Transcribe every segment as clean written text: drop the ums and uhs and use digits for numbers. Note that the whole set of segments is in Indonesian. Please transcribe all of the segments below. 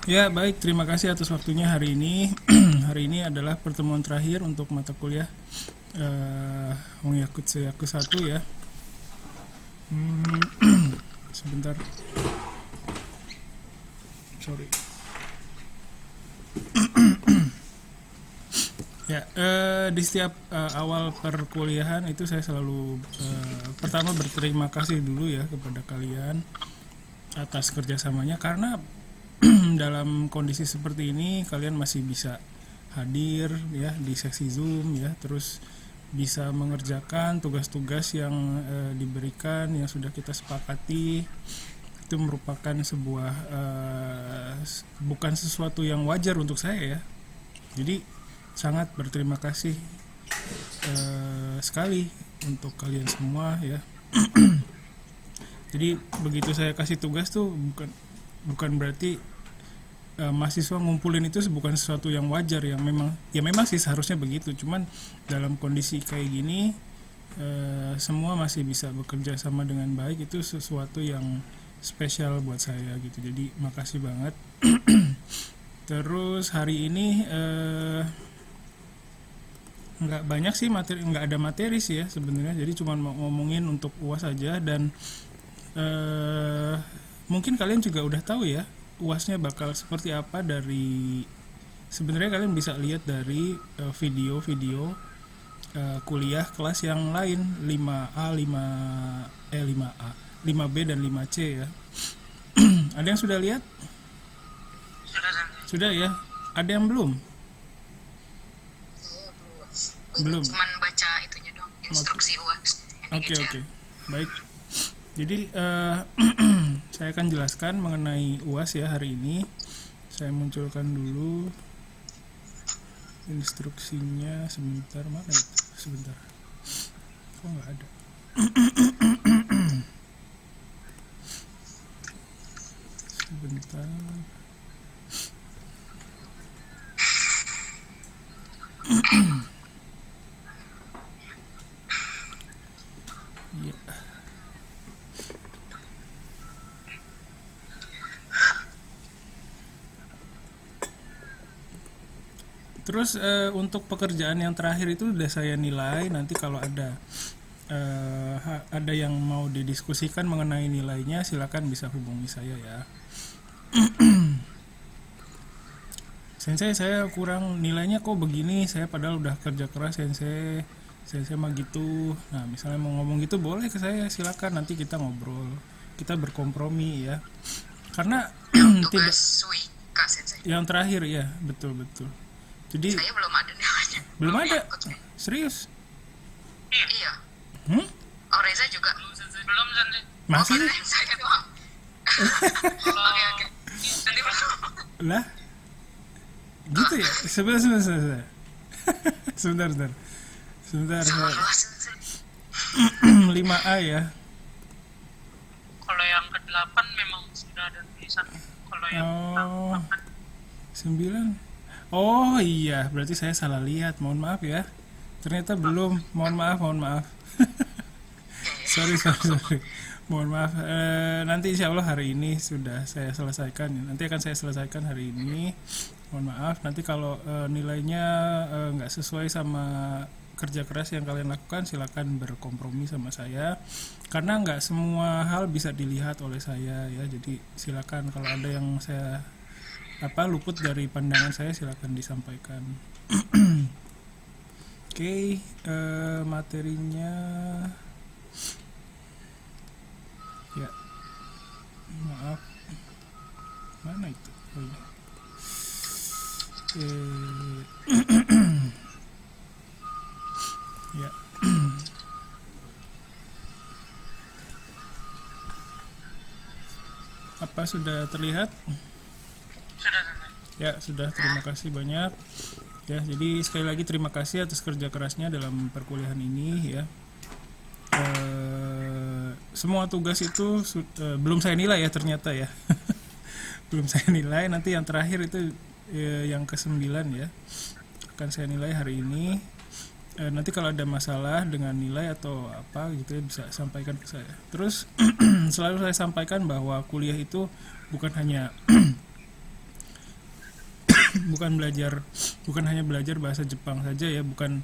Ya, baik. Terima kasih atas waktunya hari ini. Hari ini adalah pertemuan terakhir untuk mata kuliah Wong Yakut Seyaku 1 ya. Sebentar. Sorry. Ya, di setiap awal perkuliahan itu saya selalu pertama berterima kasih dulu ya kepada kalian atas kerjasamanya karena dalam kondisi seperti ini kalian masih bisa hadir ya di sesi Zoom ya, terus bisa mengerjakan tugas-tugas yang diberikan yang sudah kita sepakati. Itu merupakan sebuah bukan sesuatu yang wajar untuk saya ya. Jadi sangat berterima kasih sekali untuk kalian semua ya. Jadi begitu saya kasih tugas tuh bukan berarti mahasiswa ngumpulin itu bukan sesuatu yang wajar, yang memang sih seharusnya begitu, cuman dalam kondisi kayak gini semua masih bisa bekerja sama dengan baik, itu sesuatu yang spesial buat saya gitu. Jadi makasih banget. Terus hari ini nggak banyak sih materi, nggak ada materi sih ya sebenarnya, jadi cuma mau ngomongin untuk UAS aja. Dan mungkin kalian juga udah tahu ya UASnya bakal seperti apa. Dari sebenarnya kalian bisa lihat dari video-video kuliah kelas yang lain, 5A, 5A, 5B dan 5C ya. Ada yang sudah lihat? Sudah dan Sudah ya? Ada yang belum? saya Belum. cuman baca itunya doang, instruksi UAS yang Oke, digejar. oke. Baik. Jadi saya akan jelaskan mengenai UAS ya hari ini. Saya munculkan dulu instruksinya sebentar, mana itu? Sebentar. Kok nggak ada? Sebentar. Ya. Terus untuk pekerjaan yang terakhir itu udah saya nilai. Nanti kalau ada yang mau didiskusikan mengenai nilainya, silakan bisa hubungi saya ya. Sensei, saya kurang nilainya kok begini, saya padahal udah kerja keras sensei. Sensei mah gitu. Nah, misalnya mau ngomong gitu boleh ke saya, silakan, nanti kita ngobrol. Kita berkompromi ya. Karena tidak, Tugas Suika Sensei. yang terakhir ya, betul betul. Jadi Saya belum ada nilainya. belum ada. Ikut. Serius? Iya. Hmm? Oh, Reza juga. Belum Sensei. Masih? Oh, saya doang. Oke, oke. Nanti belum. Lah, gitu ya? Sebentar. Sebentar. Sebentar. Sama luas Sensei. 5A ya. Kalau yang ke-8 memang sudah ada tulisan. Kalau yang Oh, 9. Oh iya, berarti saya salah lihat. Mohon maaf ya. Ternyata belum. Mohon maaf. Sorry. Mohon maaf. Nanti insya Allah hari ini sudah saya selesaikan. Nanti akan saya selesaikan hari ini. Mohon maaf. Nanti kalau nilainya nggak sesuai sama kerja keras yang kalian lakukan, silakan berkompromi sama saya. Karena nggak semua hal bisa dilihat oleh saya ya. Jadi silakan kalau ada yang saya luput dari pandangan saya, silakan disampaikan. Oke, materinya ya, maaf, mana itu? Oh iya. Ya, apa sudah terlihat? sudah Sensei. Ya, sudah. Terima kasih banyak. Ya, jadi sekali lagi terima kasih atas kerja kerasnya dalam perkuliahan ini ya. Semua tugas itu belum saya nilai ya ternyata ya. Belum saya nilai. Nanti yang terakhir itu yang ke-9 ya, akan saya nilai hari ini. Nanti kalau ada masalah dengan nilai atau apa gitu ya, bisa sampaikan ke saya. Terus selalu saya sampaikan bahwa kuliah itu bukan hanya bukan hanya belajar bahasa Jepang saja ya, bukan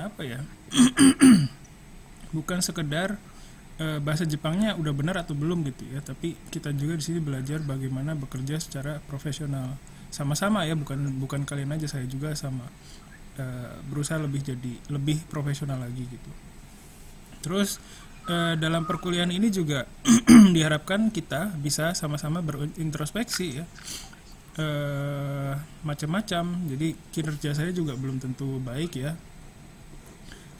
apa ya, bukan sekedar bahasa Jepangnya udah benar atau belum gitu ya, tapi kita juga di sini belajar bagaimana bekerja secara profesional sama-sama ya, bukan kalian aja, saya juga sama berusaha lebih profesional lagi gitu. Terus dalam perkuliahan ini juga diharapkan kita bisa sama-sama berintrospeksi ya, macam-macam. Jadi kinerja saya juga belum tentu baik ya,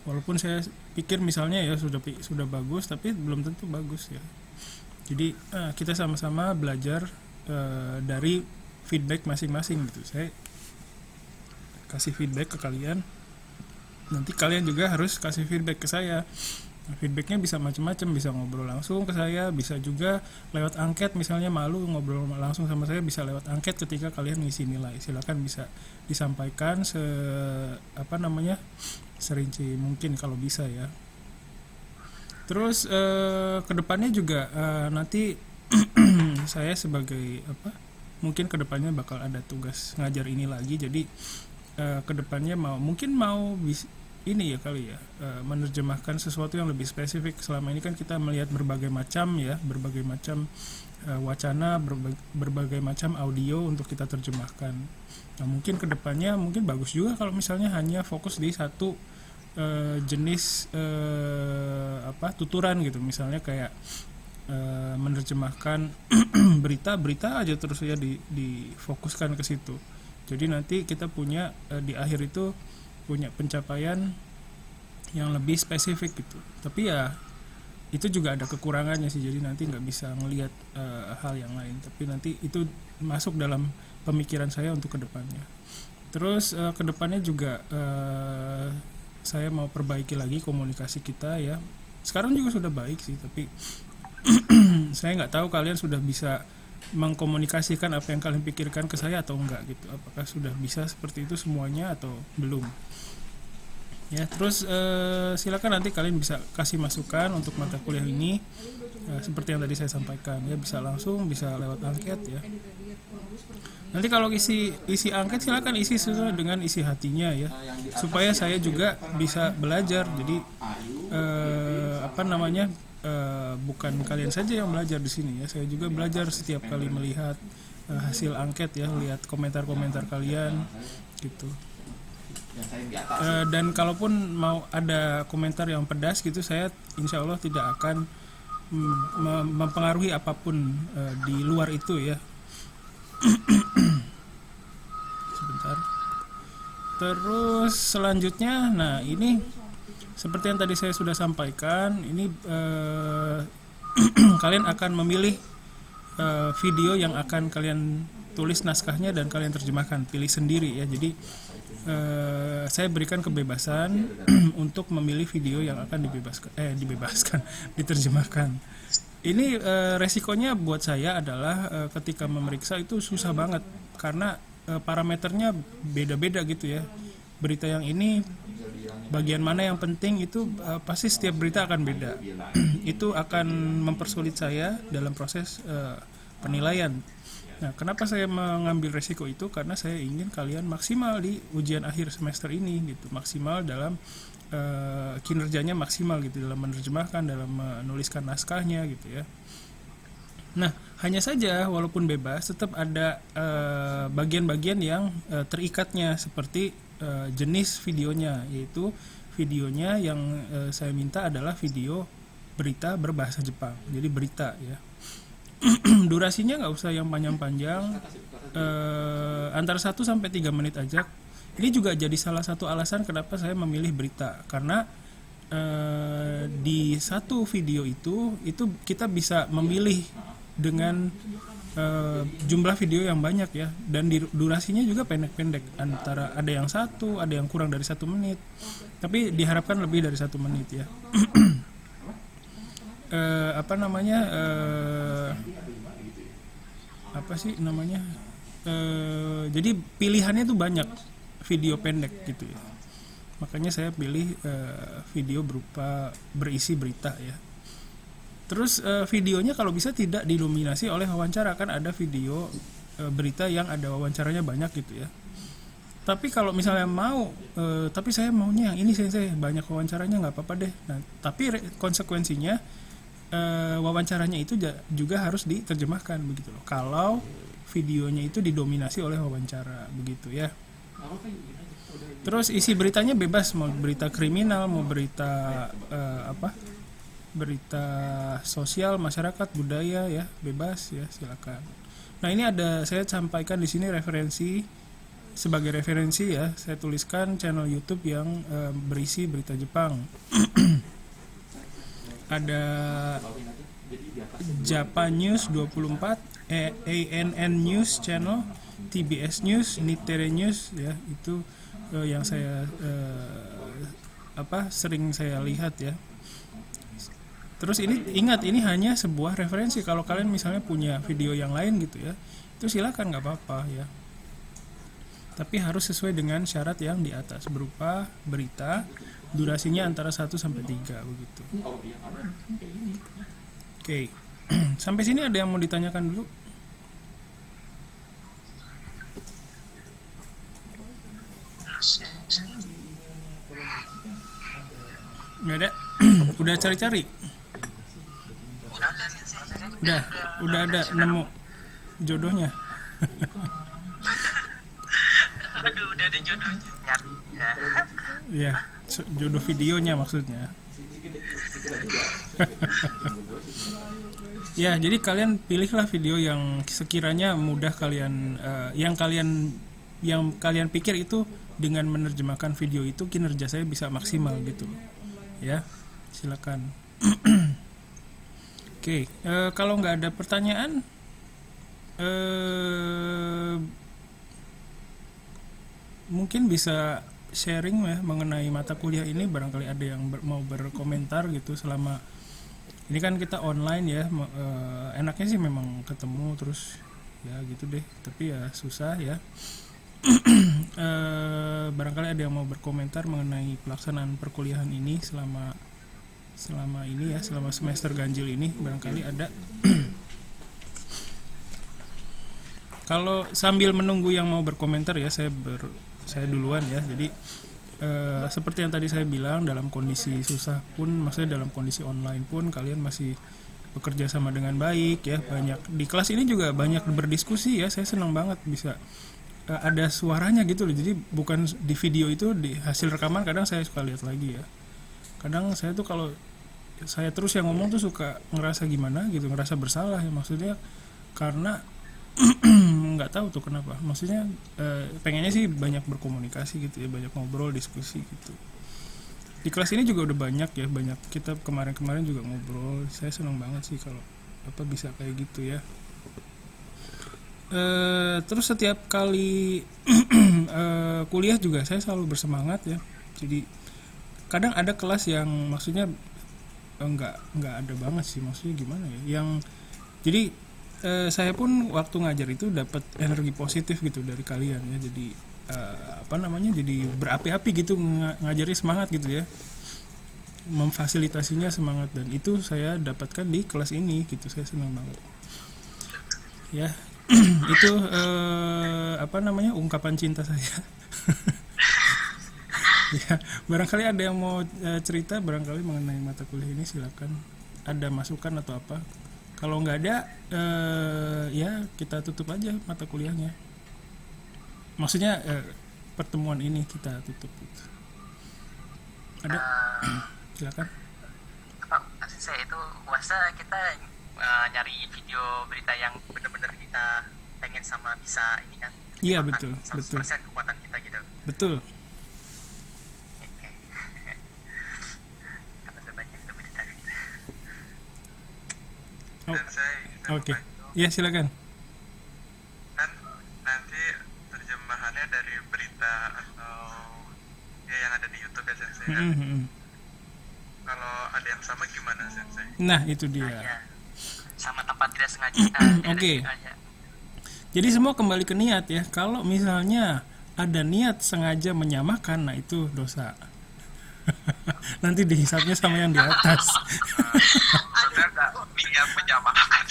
walaupun saya pikir misalnya ya sudah bagus, tapi belum tentu bagus ya. Jadi kita sama-sama belajar dari feedback masing-masing gitu. Saya kasih feedback ke kalian, nanti kalian juga harus kasih feedback ke saya. Feedbacknya bisa macam-macam, bisa ngobrol langsung ke saya, bisa juga lewat angket, misalnya malu ngobrol langsung sama saya, bisa lewat angket ketika kalian ngisi nilai. Silakan bisa disampaikan serinci mungkin kalau bisa ya. Terus kedepannya juga nanti saya sebagai mungkin kedepannya bakal ada tugas ngajar ini lagi, jadi kedepannya mau ini ya kali ya, menerjemahkan sesuatu yang lebih spesifik. Selama ini kan kita melihat berbagai macam wacana, berbagai macam audio untuk kita terjemahkan. Nah, mungkin kedepannya mungkin bagus juga kalau misalnya hanya fokus di satu jenis tuturan gitu, misalnya kayak menerjemahkan berita aja terus ya difokuskan ke situ. Jadi nanti kita punya di akhir itu punya pencapaian yang lebih spesifik gitu. Tapi ya itu juga ada kekurangannya sih, jadi nanti nggak bisa ngelihat hal yang lain. Tapi nanti itu masuk dalam pemikiran saya untuk kedepannya. Terus kedepannya juga saya mau perbaiki lagi komunikasi kita ya. Sekarang juga sudah baik sih, tapi saya nggak tahu kalian sudah bisa mengkomunikasikan apa yang kalian pikirkan ke saya atau enggak gitu. Apakah sudah bisa seperti itu semuanya atau belum ya. Terus silakan nanti kalian bisa kasih masukan untuk mata kuliah ini, seperti yang tadi saya sampaikan ya, bisa langsung, bisa lewat angket ya. Nanti kalau isi angket silakan isi sesuai dengan isi hatinya ya, supaya saya juga bisa belajar. Jadi bukan kalian saja yang belajar di sini ya, saya juga belajar setiap kali melihat hasil angket ya, lihat komentar-komentar kalian gitu. Dan kalaupun mau ada komentar yang pedas gitu, saya insya Allah tidak akan mempengaruhi apapun di luar itu ya. Sebentar. Terus selanjutnya, nah ini seperti yang tadi saya sudah sampaikan, ini kalian akan memilih video yang akan kalian tulis naskahnya dan kalian terjemahkan, pilih sendiri ya. Jadi saya berikan kebebasan untuk memilih video yang akan diterjemahkan. Ini resikonya buat saya adalah ketika memeriksa itu susah banget, karena parameternya beda-beda gitu ya. Berita yang ini bagian mana yang penting itu pasti setiap berita akan beda. Itu akan mempersulit saya dalam proses penilaian. Nah, kenapa saya mengambil resiko itu? Karena saya ingin kalian maksimal di ujian akhir semester ini gitu, maksimal dalam kinerjanya maksimal gitu, dalam menerjemahkan, dalam menuliskan naskahnya gitu ya. Nah, hanya saja walaupun bebas, tetap ada bagian-bagian yang terikatnya, seperti jenis videonya, yaitu videonya yang saya minta adalah video berita berbahasa Jepang, jadi berita ya. Durasinya nggak usah yang panjang-panjang, antara 1 sampai 3 menit aja. Ini juga jadi salah satu alasan kenapa saya memilih berita, karena di satu video itu kita bisa memilih dengan jumlah video yang banyak ya, dan durasinya juga pendek-pendek, antara ada yang 1, ada yang kurang dari 1 menit, tapi diharapkan lebih dari 1 menit ya. Jadi pilihannya tuh banyak video pendek gitu ya, makanya saya pilih video berisi berita ya. Terus videonya kalau bisa tidak didominasi oleh wawancara, kan ada video berita yang ada wawancaranya banyak gitu ya. Tapi kalau misalnya mau, tapi saya maunya yang ini sensei, banyak wawancaranya nggak apa-apa deh. Nah, tapi konsekuensinya wawancaranya itu juga harus diterjemahkan begitu loh. Kalau videonya itu didominasi oleh wawancara begitu ya. Terus isi beritanya bebas, mau berita kriminal, mau berita berita sosial, masyarakat, budaya ya, bebas ya, silakan. Nah, ini saya sampaikan di sini sebagai referensi ya, saya tuliskan channel YouTube yang berisi berita Jepang. Ada Japan News 24, ANN News Channel, TBS News, Nitere News ya, itu yang saya sering saya lihat ya. Terus ingat ini hanya sebuah referensi. Kalau kalian misalnya punya video yang lain gitu ya, itu silakan, nggak apa-apa ya. Tapi harus sesuai dengan syarat yang di atas, berupa berita durasinya antara 1 sampai 3 begitu. Oke. Sampai sini ada yang mau ditanyakan dulu? Nggak ada? Udah cari-cari? Udah ada nemu jodohnya. Aduh, udah ada jodohnya. Ya, jodoh videonya maksudnya. Ya, jadi kalian pilihlah video yang sekiranya mudah kalian, yang kalian pikir itu dengan menerjemahkan video itu kinerja saya bisa maksimal gitu. Ya, silakan. Oke, kalau nggak ada pertanyaan, mungkin bisa sharing ya mengenai mata kuliah ini. Barangkali ada yang mau berkomentar gitu. Selama ini kan kita online ya, enaknya sih memang ketemu terus ya gitu deh, tapi ya susah ya. Barangkali ada yang mau berkomentar mengenai pelaksanaan perkuliahan ini selama ini ya, selama semester ganjil ini, barangkali ada. Kalau sambil menunggu yang mau berkomentar ya, saya duluan ya. Jadi seperti yang tadi saya bilang, dalam kondisi susah pun, maksudnya dalam kondisi online pun kalian masih bekerja sama dengan baik ya. Banyak di kelas ini juga banyak berdiskusi ya. Saya senang banget bisa ada suaranya gitu loh. Jadi bukan di video itu, di hasil rekaman kadang saya suka lihat lagi ya. Kadang saya tuh kalau saya terus yang ngomong tuh suka ngerasa gimana gitu, ngerasa bersalah ya, maksudnya karena nggak tahu tuh kenapa, maksudnya pengennya sih banyak berkomunikasi gitu ya, banyak ngobrol, diskusi gitu. Di kelas ini juga udah banyak ya, banyak kita kemarin juga ngobrol. Saya senang banget sih kalau bisa kayak gitu ya. Terus setiap kali kuliah juga saya selalu bersemangat ya. Jadi kadang ada kelas yang maksudnya enggak ada banget sih, maksudnya gimana ya, yang jadi saya pun waktu ngajar itu dapat energi positif gitu dari kalian ya. Jadi jadi berapi-api gitu, ngajari semangat gitu ya, memfasilitasinya semangat, dan itu saya dapatkan di kelas ini gitu. Saya senang banget ya. Itu ungkapan cinta saya. Ya, barangkali ada yang mau cerita barangkali mengenai mata kuliah ini, silakan. Ada masukan atau apa? Kalau nggak ada, ya kita tutup aja mata kuliahnya. Maksudnya pertemuan ini kita tutup. Gitu. Ada? Silakan. Pak, saya itu puasa kita nyari video berita yang benar-benar kita pengen sama bisa ini kan. Iya betul. 100% kekuatan kita gitu. Betul. Oke. Ya silakan. Kan nanti terjemahannya dari berita atau ya yang ada di YouTube ya Sensei. Kalau ada yang sama gimana Sensei? Nah itu dia. Ya. Sama tanpa tidak sengaja. Oke. Jadi semua kembali ke niat ya. Kalau misalnya ada niat sengaja menyamakan, nah itu dosa. Nanti dihisapnya sama yang di atas. Saudara niat menyamakan.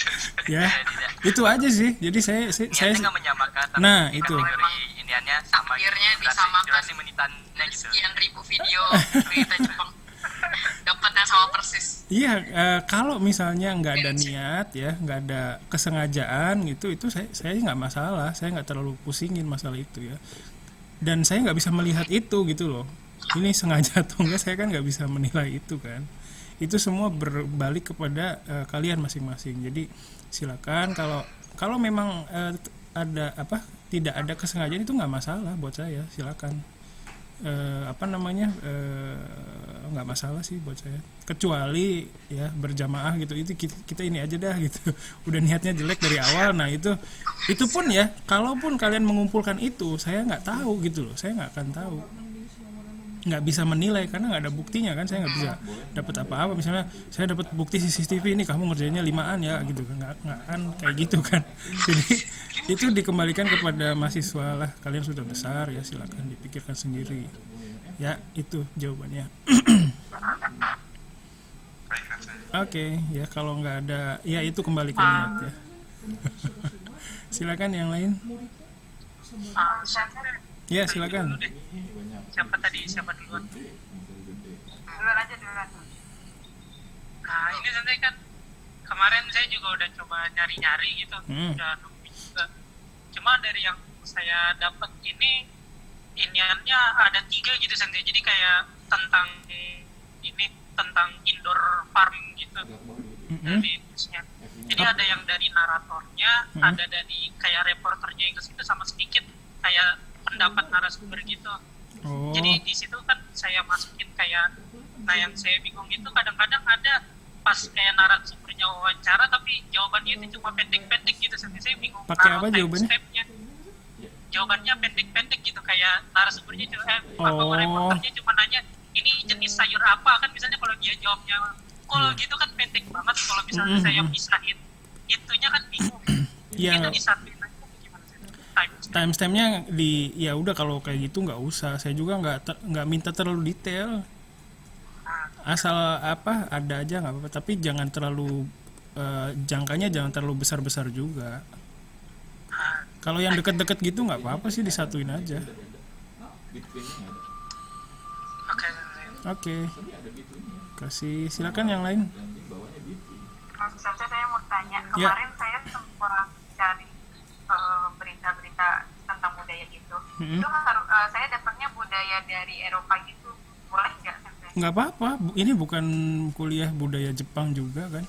Ya. Itu aja sih. Jadi saya Niatnya nggak menyamakan, tapi Nah, itu. kategori iniannya sama gitu. Akhirnya disamakan. Durasi menitannya gitu. Sekian ribu video berita Jepang dapatnya sama persis. Iya, kalau misalnya nggak ada niat ya, nggak ada kesengajaan gitu, itu saya nggak masalah, saya nggak terlalu pusingin masalah itu ya. Dan saya nggak bisa melihat itu gitu loh. Ini sengaja atau enggak, saya kan nggak bisa menilai itu kan. Itu semua berbalik kepada kalian masing-masing. Jadi silakan kalau memang ada tidak ada kesengajaan itu nggak masalah buat saya, silakan. Nggak masalah sih buat saya, kecuali ya berjamaah gitu, itu kita ini aja dah gitu. Udah niatnya jelek dari awal. Nah itu pun ya, kalaupun kalian mengumpulkan itu, saya nggak tahu gitu loh, saya nggak akan tahu, nggak bisa menilai karena nggak ada buktinya kan. Saya nggak bisa dapat apa-apa. Misalnya saya dapat bukti CCTV ini kamu ngerjainnya 5-an ya gitu, nggak kan kayak gitu kan. Jadi itu dikembalikan kepada mahasiswa lah, kalian sudah besar ya, silakan dipikirkan sendiri ya. Itu jawabannya. Baiklah saya. Oke, ya kalau nggak ada ya itu kembali ke niat ya. Silakan yang lain. Ya silakan. Siapa duluan? Duluan aja. Nah ini nanti kan kemarin saya juga udah coba nyari-nyari gitu, udah nemu juga. Cuma dari yang saya dapat ini iniannya ada 3 gitu Sensei. Jadi kayak tentang indoor farming gitu dari nulisnya. Jadi ada yang dari naratornya, ada dari kayak reporternya yang ke situ, sama sedikit kayak pendapat narasumber gitu. Oh. Jadi di situ kan saya masukin kayak, nah yang saya bingung itu kadang-kadang ada pas kayak narasumbernya wawancara tapi jawabannya itu cuma pendek-pendek gitu. Saya bingung. Pakai apa jawabannya? Timestamp-nya. Jawabannya pendek-pendek gitu, kayak narasumbernya cuma Oh. reporternya cuma nanya ini jenis sayur apa, kan misalnya kalau dia jawabnya kol gitu kan pendek banget. Kalau misalnya saya pisahin itunya kan bingung. Iya. Itu disatuin aja gimana sih? Timestampnya ya udah, kalau kayak gitu nggak usah. Saya juga nggak minta terlalu detail. Asal ada aja nggak apa-apa. Tapi jangan terlalu jangkanya jangan terlalu besar-besar juga. Kalau yang deket-deket gitu nggak apa-apa sih, disatuin aja. Oke. Kasih silakan yang lain. Sensei, saya mau tanya, Ya. kemarin saya sempat cari berita-berita tentang budaya gitu. Itu kan saya dapatnya budaya dari Eropa gitu, boleh nggak Sensei? Nggak apa-apa. Ini bukan kuliah budaya Jepang juga kan?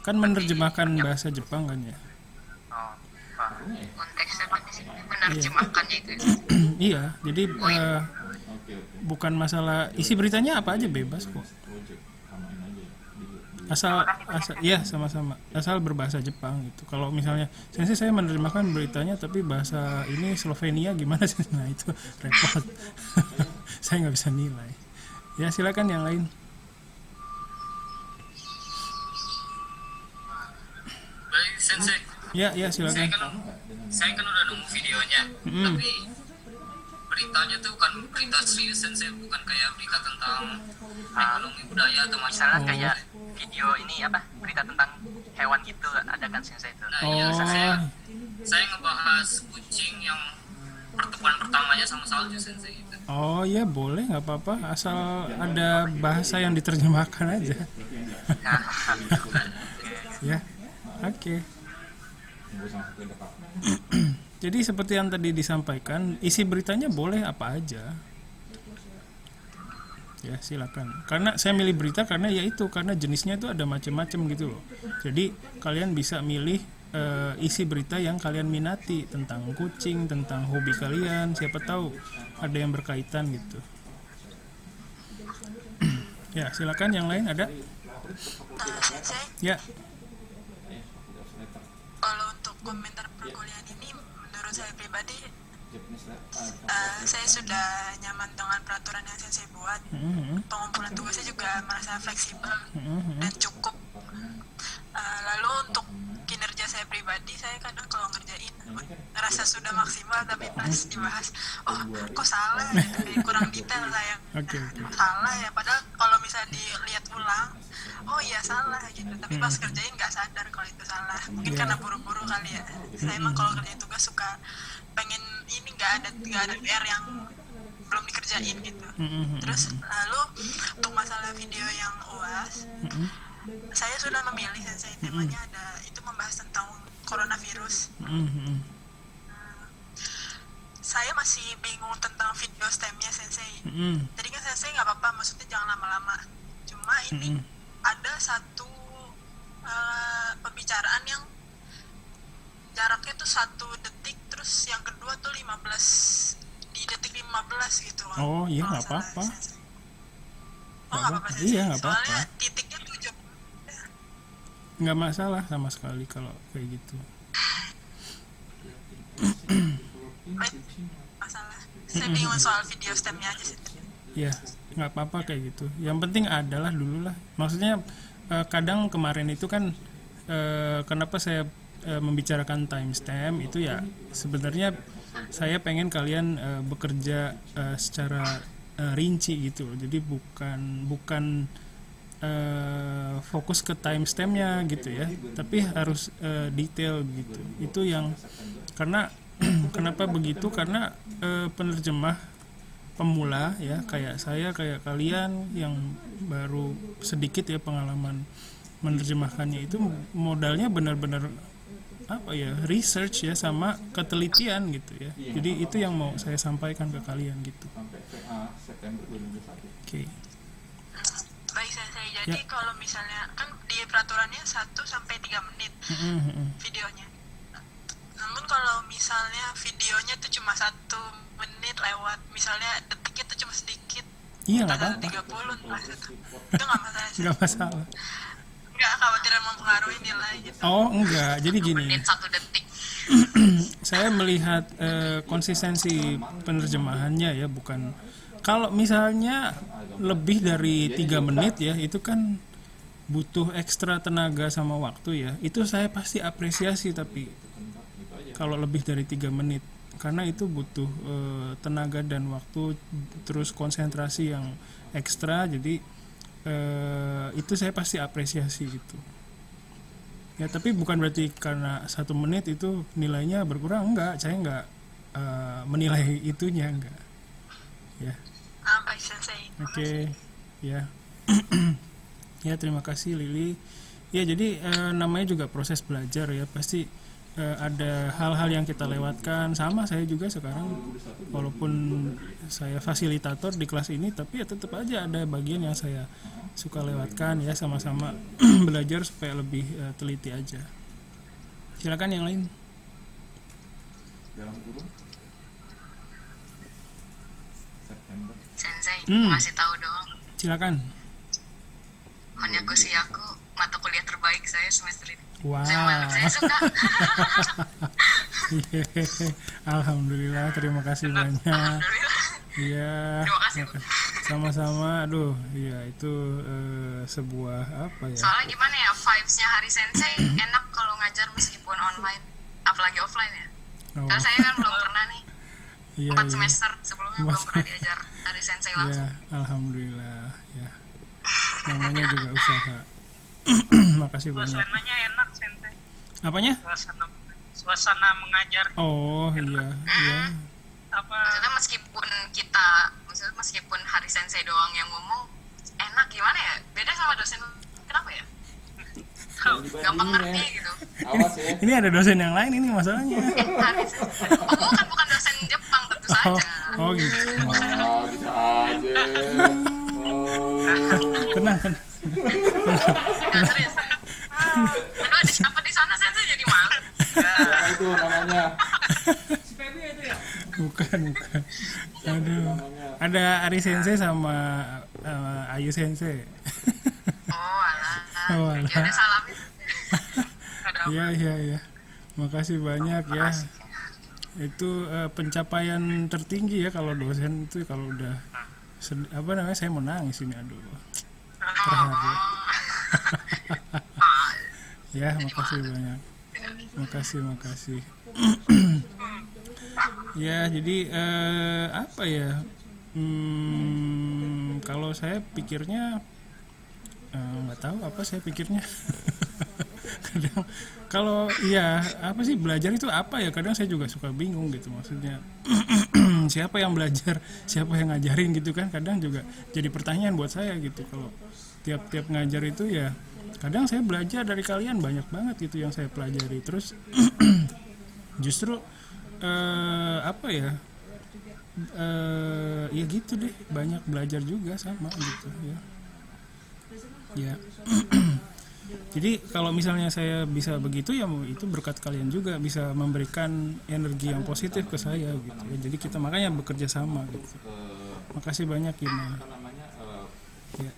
Kan menerjemahkan bahasa Jepang kan ya? Oh, paham. Konteksnya kan di sini menerjemahkannya itu. Iya. Jadi bukan masalah isi beritanya apa aja, bebas kok. Asal ya sama-sama, asal berbahasa Jepang gitu. Kalau misalnya saya menerjemahkan beritanya tapi bahasa ini Slovenia gimana sih? Nah itu repot. Saya nggak bisa nilai. Ya silakan yang lain. Baik, Sensei. Ya silakan. Saya kan udah nemu videonya, tapi beritanya tuh bukan berita serius, Sensei, bukan kayak berita tentang ekonomi budaya atau Misalnya masalah. kayak video ini berita tentang hewan gitu ada kan Sensei itu. Nah, iya, saya ngebahas kucing yang pertemuan pertamanya sama salju, Sensei gitu. Oh ya boleh, nggak apa-apa, asal ada bahasa yang diterjemahkan aja. Ya, oke. Jadi seperti yang tadi disampaikan, isi beritanya boleh apa aja. Ya silakan. Karena saya milih berita karena karena jenisnya itu ada macam-macam gitu loh. Jadi kalian bisa milih isi berita yang kalian minati tentang kucing, tentang hobi kalian. Siapa tahu ada yang berkaitan gitu. Ya silakan yang lain ada. Sensei, Ya. kalau untuk komentar perkuliahan ini, menurut saya pribadi, saya sudah nyaman dengan peraturan yang Sensei buat. Pengumpulan tugasnya juga merasa fleksibel dan cukup. Lalu untuk kinerja saya pribadi, saya kadang kalau ngerjain ngerasa sudah maksimal, tapi pas dibahas, kok salah gitu, kurang detail saya. Oke. Salah ya, padahal kalau misalnya dilihat ulang oh iya salah gitu, tapi pas kerjain nggak sadar kalau itu salah. Mungkin karena buru-buru kali ya. Saya emang kalau kerjain tugas suka pengen ini nggak ada PR yang belum dikerjain gitu. Terus lalu untuk masalah video yang UAS, saya sudah memilih sensei, temanya ada itu membahas tentang coronavirus. Saya masih bingung tentang video stemnya sensei. Tadi kan sensei nggak apa-apa, maksudnya jangan lama-lama. Cuma ini ada satu pembicaraan yang jaraknya tuh 1 detik, terus yang kedua tuh 15 di detik 15 gitu. Oh iya, Kalau nggak salah, apa-apa. sensei. Oh nggak apa-apa sensei. Iya, nggak apa-apa. Soalnya titiknya 7. Nggak masalah sama sekali kalau kayak gitu. Masalah. Saya bingung soal video stemnya aja sih. Ya, nggak apa-apa kayak gitu. Yang penting adalah dulu lah. Maksudnya kadang kemarin itu kan kenapa saya membicarakan timestamp itu ya sebenarnya saya pengen kalian bekerja secara rinci gitu. Jadi bukan fokus ke timestampnya gitu ya, tapi harus detail gitu. Itu yang karena kenapa begitu, karena penerjemah pemula ya kayak saya, kayak kalian yang baru sedikit ya pengalaman menerjemahkannya, itu modalnya benar-benar apa ya, research ya sama ketelitian gitu ya. Jadi itu yang mau saya sampaikan ke kalian gitu. Oke. Baik sensei. Jadi kalau misalnya kan di peraturannya 1-3 menit videonya. Namun kalau misalnya videonya tuh cuma 1 menit lewat, misalnya detiknya tuh cuma sedikit. Iya, nggak ada apa-apa. 30 entah itu nggak masalah sih. Nggak masalah. Nggak khawatir mempengaruhi nilai gitu. Oh enggak, jadi gini. Menit 1 detik. Saya melihat konsistensi penerjemahannya ya, bukan kalau misalnya lebih dari 3 menit ya, itu kan butuh ekstra tenaga sama waktu ya. Itu saya pasti apresiasi, tapi kalau lebih dari 3 menit karena itu butuh tenaga dan waktu, terus konsentrasi yang ekstra, jadi itu saya pasti apresiasi gitu ya. Tapi bukan berarti karena 1 menit itu nilainya berkurang, enggak. Saya enggak menilai itunya, enggak ya. Baik sensei. Oke. Ya. Ya, terima kasih Lili. Ya, jadi namanya juga proses belajar ya, pasti ada hal-hal yang kita lewatkan. Sama saya juga sekarang, walaupun saya fasilitator di kelas ini, tapi ya tetap aja ada bagian yang saya suka lewatkan ya, sama-sama belajar supaya lebih teliti aja. Silakan yang lain. Sensei, ngasih tahu dong. Silakan. Honyaku mata kuliah terbaik saya semester ini. Wow. Saya suka. Alhamdulillah, terima kasih banyak. Alhamdulillah. Iya. Terima kasih. Sama-sama. Aduh, iya itu sebuah apa ya? Soalnya gimana ya, vibes-nya Hari Sensei enak kalau ngajar meskipun online, apalagi offline ya. Oh. Karena saya kan belum pernah nih. Iya, 4 iya. semester sebelumnya belum pernah diajar Hari Sensei langsung. Ya, alhamdulillah ya. Namanya juga usaha. Makasih banyak. Suasananya enak sensei. Apanya? Suasana mengajar. Oh, iya, iya. Apa Maksudnya meskipun Hari Sensei doang yang ngomong enak, gimana ya? Beda sama dosen, kenapa ya? Gampang ngerti gitu. Ini ada dosen yang lain ini masalahnya. Hari Sensei. Oh, bukan dosen Jepang tentu saja. Oh gitu. Bisa aja. Tenang. Nggak, serius. Aduh, ada siapa di sana, Sensei jadi malu. Siapa itu namanya? Bukan. Aduh. Ada Ari Sensei sama Ayu Sensei. Oh, alah. Oh, alah. Ya udah salamin. Iya. Makasih banyak ya. Itu pencapaian tertinggi ya kalau dosen itu, kalau udah saya mau nangis ini, aduh. Terharu. Ya, makasih banyak. Makasih. Ya, jadi apa ya? Kalau saya pikirnya nggak tahu apa saya pikirnya. Kadang kalau ya apa sih belajar itu apa ya, kadang saya juga suka bingung gitu, maksudnya siapa yang belajar, siapa yang ngajarin gitu kan, kadang juga jadi pertanyaan buat saya gitu. Kalau tiap ngajar itu ya kadang saya belajar dari kalian banyak banget gitu yang saya pelajari, terus justru apa ya, ya gitu deh, banyak belajar juga sama gitu ya. Jadi kalau misalnya saya bisa begitu ya itu berkat kalian juga, bisa memberikan energi yang positif ke saya gitu ya. Jadi kita makanya bekerja sama gitu. Makasih banyak Ima. Ya.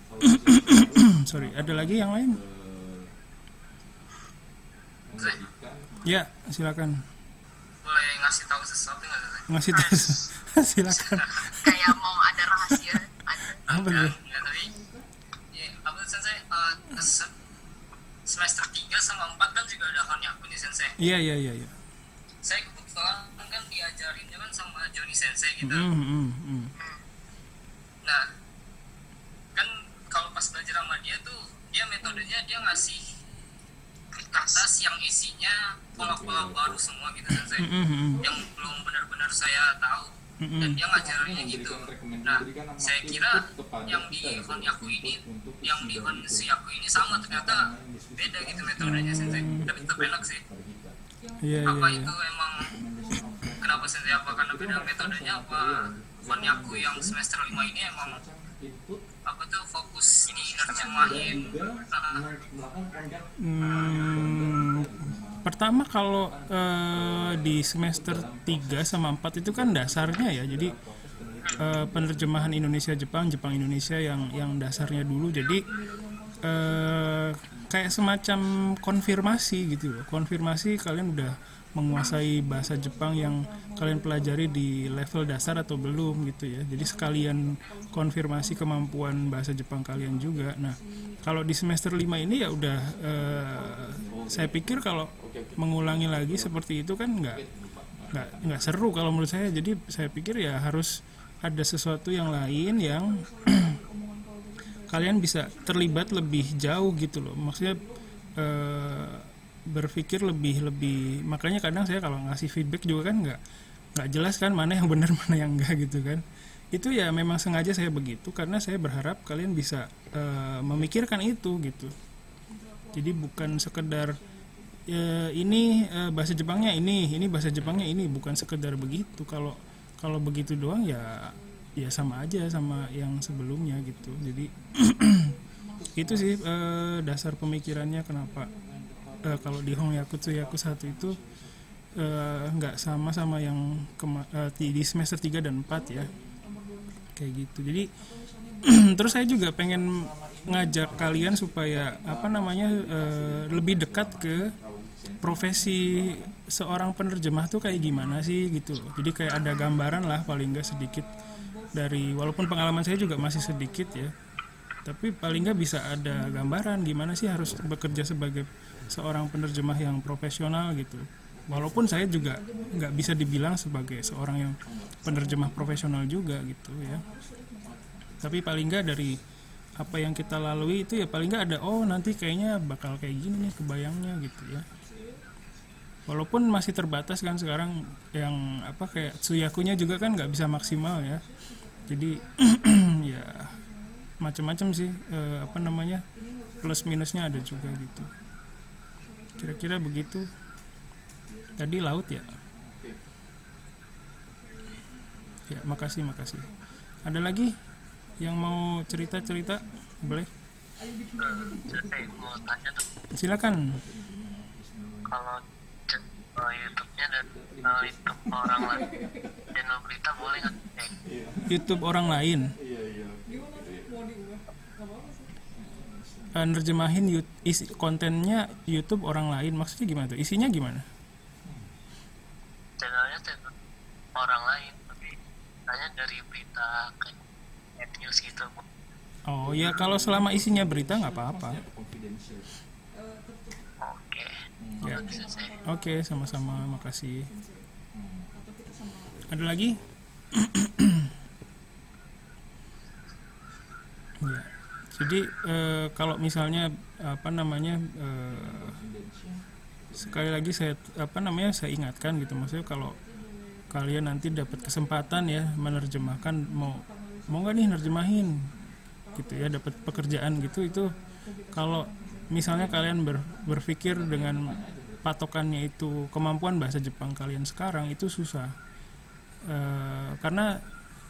Sorry, ada lagi yang lain? Ya, silakan. Boleh ngasih tahu sesuatu nggak sih? Ngasih tahu. Silakan. Kayak mau ada rahasia. Apa tuh? Ya tapi ya, apa tuh sensei, semester 3 sama 4 kan juga ada Honyaku nih sensei. Iya. Saya kebetulan kan diajarinnya kan sama Johnny sensei gitu. Nah kan kalau pas belajar sama dia tuh, dia metodenya dia ngasih kertas yang isinya pola-pola baru semua gitu sensei, yang belum benar-benar saya tahu, dan dia ngajarinnya gitu. Nah saya kira yang di Honyaku ini, yang di Honyaku ini sama, ternyata beda gitu metodenya sensei, tapi tetap enak sih. Apa itu emang kenapa sensei, apa karena beda metodenya, apa Honyaku yang semester 5 ini emang apa tuh fokus ini nerjemahin? Pertama kalau di semester 3 sama 4 itu kan dasarnya ya, jadi penerjemahan Indonesia Jepang, Jepang Indonesia yang dasarnya dulu, jadi kayak semacam konfirmasi gitu loh. Konfirmasi kalian udah menguasai bahasa Jepang yang kalian pelajari di level dasar atau belum gitu ya. Jadi sekalian konfirmasi kemampuan bahasa Jepang kalian juga. Nah, kalau di semester 5 ini ya udah saya pikir kalau mengulangi lagi seperti itu kan nggak seru kalau menurut saya. Jadi saya pikir ya harus ada sesuatu yang lain yang kalian bisa terlibat lebih jauh gitu loh. Maksudnya berpikir lebih, makanya kadang saya kalau ngasih feedback juga kan nggak jelas kan mana yang benar mana yang enggak gitu kan. Itu ya memang sengaja saya begitu karena saya berharap kalian bisa memikirkan itu gitu. Jadi bukan sekedar ini bahasa Jepangnya ini bahasa Jepangnya ini, bukan sekedar begitu. Kalau begitu doang ya sama aja sama yang sebelumnya gitu. Jadi itu sih dasar pemikirannya kenapa kalau di Honyaku Tsuyaku 1 itu nggak sama yang di semester 3 dan 4 ya, kayak gitu. Jadi terus saya juga pengen ngajak kalian supaya lebih dekat ke profesi seorang penerjemah tuh kayak gimana sih gitu loh. Jadi kayak ada gambaran lah paling nggak sedikit dari, walaupun pengalaman saya juga masih sedikit ya, tapi paling nggak bisa ada gambaran gimana sih harus bekerja sebagai seorang penerjemah yang profesional gitu. Walaupun saya juga nggak bisa dibilang sebagai seorang yang penerjemah profesional juga gitu ya, tapi paling nggak dari apa yang kita lalui itu ya paling nggak ada, oh nanti kayaknya bakal kayak gini nih kebayangnya gitu ya. Walaupun masih terbatas kan sekarang yang kayak Tsuyakunya juga kan nggak bisa maksimal ya. Jadi ya macam-macam sih plus minusnya ada juga gitu. Kira-kira begitu. Tadi laut ya. Ya, makasih. Ada lagi yang mau cerita-cerita? Boleh? Saya mau tanya tuh, Silakan. kalau YouTube-nya dan YouTube orang lain, channel berita boleh nggak? YouTube orang lain. Nerjemahin kontennya YouTube orang lain, maksudnya gimana tuh? Isinya gimana? Channelnya channel orang lain, tapi tanya dari berita kayak news gitu. Oh ya, kalau selama isinya berita nggak apa-apa. Oke. Ya. Oke, sama-sama, makasih. Ada lagi? Ya. Jadi kalau misalnya sekali lagi saya ingatkan gitu, maksudnya kalau kalian nanti dapat kesempatan ya menerjemahkan, mau nggak nih nerjemahin gitu ya, dapat pekerjaan gitu, itu kalau misalnya kalian berpikir dengan patokannya itu kemampuan bahasa Jepang kalian sekarang, itu susah. Karena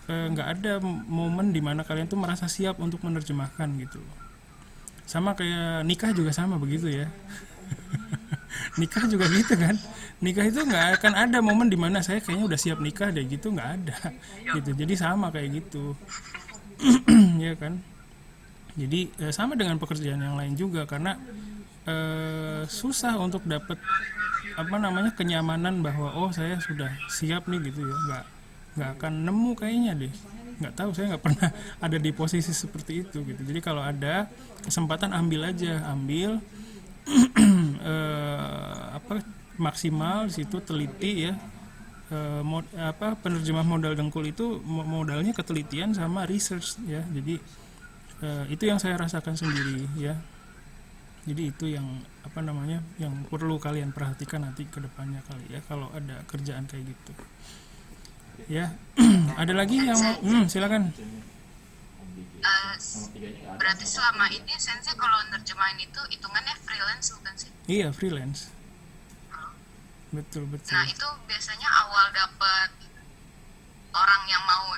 nggak ada momen dimana kalian tuh merasa siap untuk menerjemahkan gitu. Sama kayak nikah juga sama begitu ya. Nikah juga gitu kan, nikah itu nggak akan ada momen dimana saya kayaknya udah siap nikah deh gitu, nggak ada gitu. Jadi sama kayak gitu. Ya kan, jadi sama dengan pekerjaan yang lain juga, karena susah untuk dapat kenyamanan bahwa oh saya sudah siap nih gitu ya, nggak akan nemu kayaknya deh, nggak tahu, saya nggak pernah ada di posisi seperti itu gitu. Jadi kalau ada kesempatan ambil aja, maksimal di situ, teliti ya. Penerjemah modal dengkul itu modalnya ketelitian sama research ya. Jadi itu yang saya rasakan sendiri ya. Jadi itu yang yang perlu kalian perhatikan nanti ke depannya kali ya, kalau ada kerjaan kayak gitu ya. Ada lagi yang mau silakan. Berarti selama ini Sensei kalau nerjemahin itu hitungannya freelance bukan sih? Iya, freelance. Betul. Nah itu biasanya awal dapat orang yang mau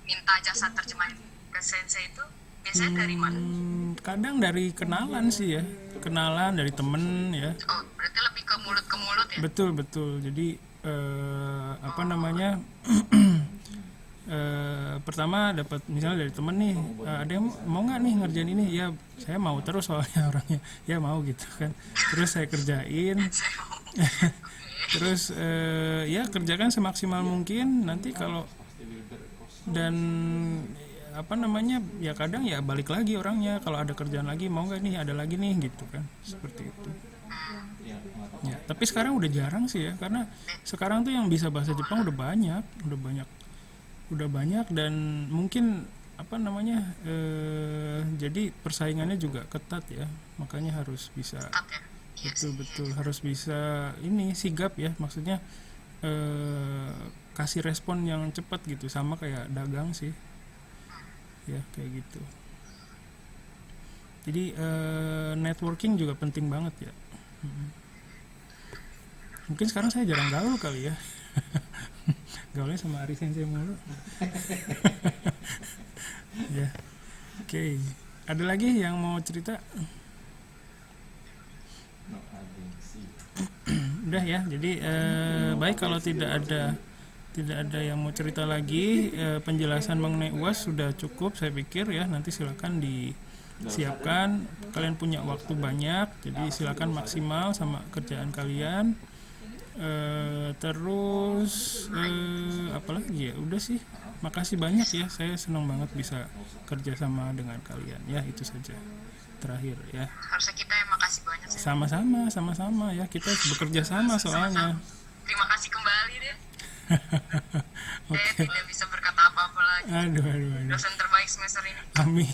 minta jasa terjemahin ke Sensei itu biasanya dari mana? Kadang dari kenalan sih ya, kenalan dari temen ya. Oh berarti lebih ke mulut ya? Betul. Jadi pertama dapat misalnya dari temen nih, ada yang mau nggak nih ngerjain ini, ya saya mau terus soalnya orangnya ya mau gitu kan, terus saya kerjain. Terus ya kerjakan semaksimal mungkin, nanti kalau dan ya kadang ya balik lagi orangnya, kalau ada kerjaan lagi mau nggak nih, ada lagi nih gitu kan, seperti itu ya. Tapi sekarang udah jarang sih ya, karena sekarang tuh yang bisa bahasa Jepang udah banyak dan mungkin jadi persaingannya juga ketat ya, makanya harus bisa betul harus bisa sigap ya, maksudnya kasih respon yang cepat gitu, sama kayak dagang sih ya, kayak gitu. Jadi networking juga penting banget ya. Mungkin sekarang saya jarang gaul kali ya. Gaulnya sama Ari Sensei mulu. Ya. Oke. Ada lagi yang mau cerita? Udah ya. Jadi baik, kalau tidak ada yang mau cerita lagi, penjelasan mengenai UAS sudah cukup saya pikir ya. Nanti silakan disiapkan, kalian punya waktu banyak, jadi silakan maksimal sama kerjaan kalian. Terus apalagi ya, udah sih, makasih banyak ya, saya senang banget bisa kerja sama dengan kalian ya. Itu saja terakhir ya. Harusnya kita yang makasih banyak sih. Sama-sama ya, kita bekerja sama soalnya. Terima kasih kembali deh. Okay. Saya tidak bisa berkata apa-apa lagi. Aduh. Dosen terbaik semester ini. Amin.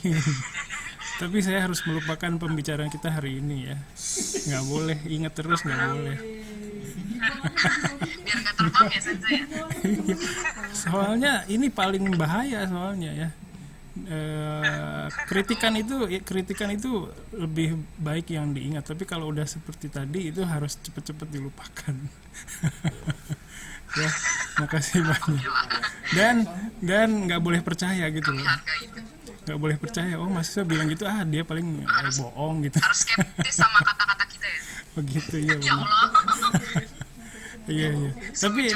Tapi saya harus melupakan pembicaraan kita hari ini ya. Nggak boleh, ingat terus, nggak boleh. Biar nggak terbang ya Sensei ya. Soalnya ini paling bahaya soalnya ya. Kritikan itu lebih baik yang diingat, tapi kalau udah seperti tadi itu harus cepet-cepet dilupakan. Ya, makasih banyak. Dan nggak boleh percaya gitu loh. Nggak boleh percaya, oh mahasiswa bilang gitu, dia paling bohong gitu. Harus skeptis sama kata-kata kita ya. Begitu ya. Ya Allah. Iya. Tapi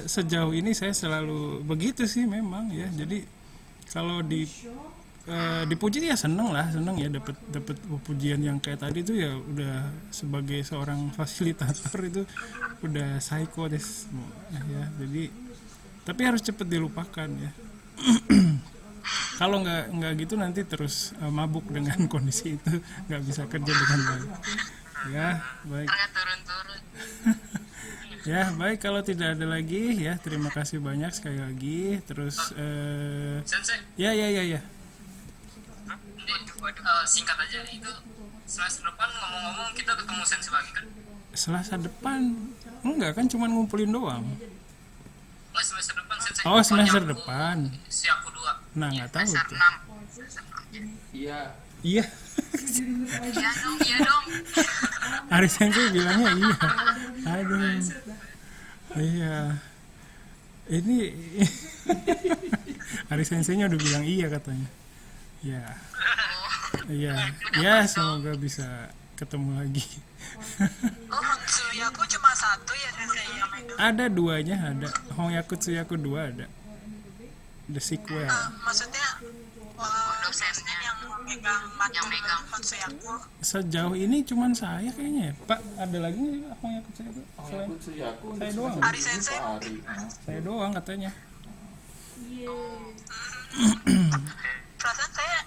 sejauh ini saya selalu begitu sih memang ya. Jadi kalau dipuji ya seneng ya, dapat pujian yang kayak tadi tuh ya, udah sebagai seorang fasilitator itu udah psycho deh ya. Jadi tapi harus cepet dilupakan ya. Kalau nggak gitu nanti terus mabuk dengan kondisi itu, nggak bisa kerja dengan baik ya. Baik. Turun-turun. Ya, baik, kalau tidak ada lagi ya, terima kasih banyak sekali lagi. Terus Sensei, ya. ini singkat aja itu semester depan ngomong-ngomong kita ketemu Sensei lagi kan? Selasa depan enggak kan, cuman ngumpulin doang. Oh, semester depan Sensei. Oh, semester Yang depan. Si aku 2. Nah, nggak tahu Semester tuh. 6. Iya. Iya. Iya dong. Ari Sensei bilangnya iya. Aduh. Iya. Ini Ari Sensei-nya udah bilang iya katanya. Ya. Iya. Ya, semoga bisa ketemu lagi. Oh, Honshuyaku cuma satu ya sensei yang megang. Ada duanya, ada. Hongyaku Tsuyaku 2 ada. The sequel. Maksudnya dosennya yang megang Honshuyaku. Sejauh ini cuman saya kayaknya ya. Pak, ada lagi nggak sih Hongyaku Tsuyaku? Selain Aku sih aku. Saya doang. Ari Sensei. Ari. saya doang katanya. Perasaan saya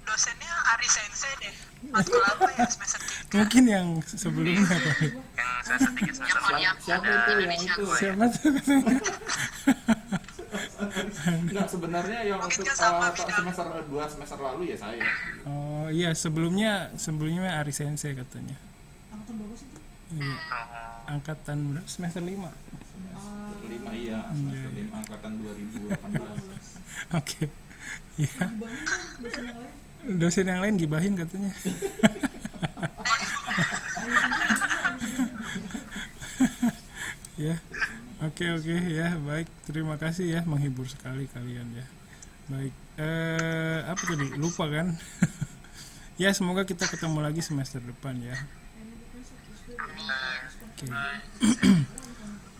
dosennya Ari Sensei deh. Matkul apa ya semester 3? Mungkin yang sebelumnya kali. Yang semester 3 semester 4. Siapa itu yang itu? Siapa tuh katanya? Enggak, sebenarnya yang Mungkin untuk kan sama bidang. semester 2 semester lalu ya saya. Oh iya, sebelumnya Ari Sensei katanya. Iya. Angkatan berapa? Semester 5. Semester 5 iya, semester 5 angkatan 2018. Oke. Iya. Dosen yang lain gibahin katanya. Ya. Oke ya, baik. Terima kasih ya, menghibur sekali kalian ya. Baik. Apa tadi? Lupa kan? Ya, semoga kita ketemu lagi semester depan ya. Oke.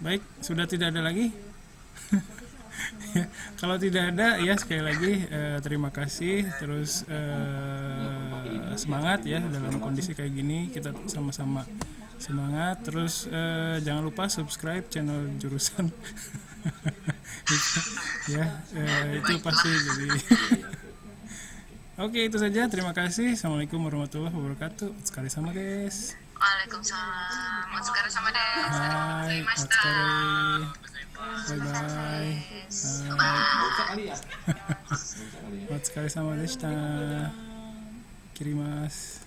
Baik, sudah tidak ada lagi? Ya, kalau tidak ada ya sekali lagi terima kasih. Terus semangat ya dalam kondisi kayak gini, kita sama-sama semangat. Terus jangan lupa subscribe channel jurusan. Ya, itu pasti jadi. Oke, itu saja, terima kasih. Assalamualaikum warahmatullahi wabarakatuh. Sekali sama guys. Waalaikumsalam. Otsukare sama desu. Hai, otsukare. Bye bye. Bisa kali ya. Bisa kali ya. お疲れ様でした。切ります。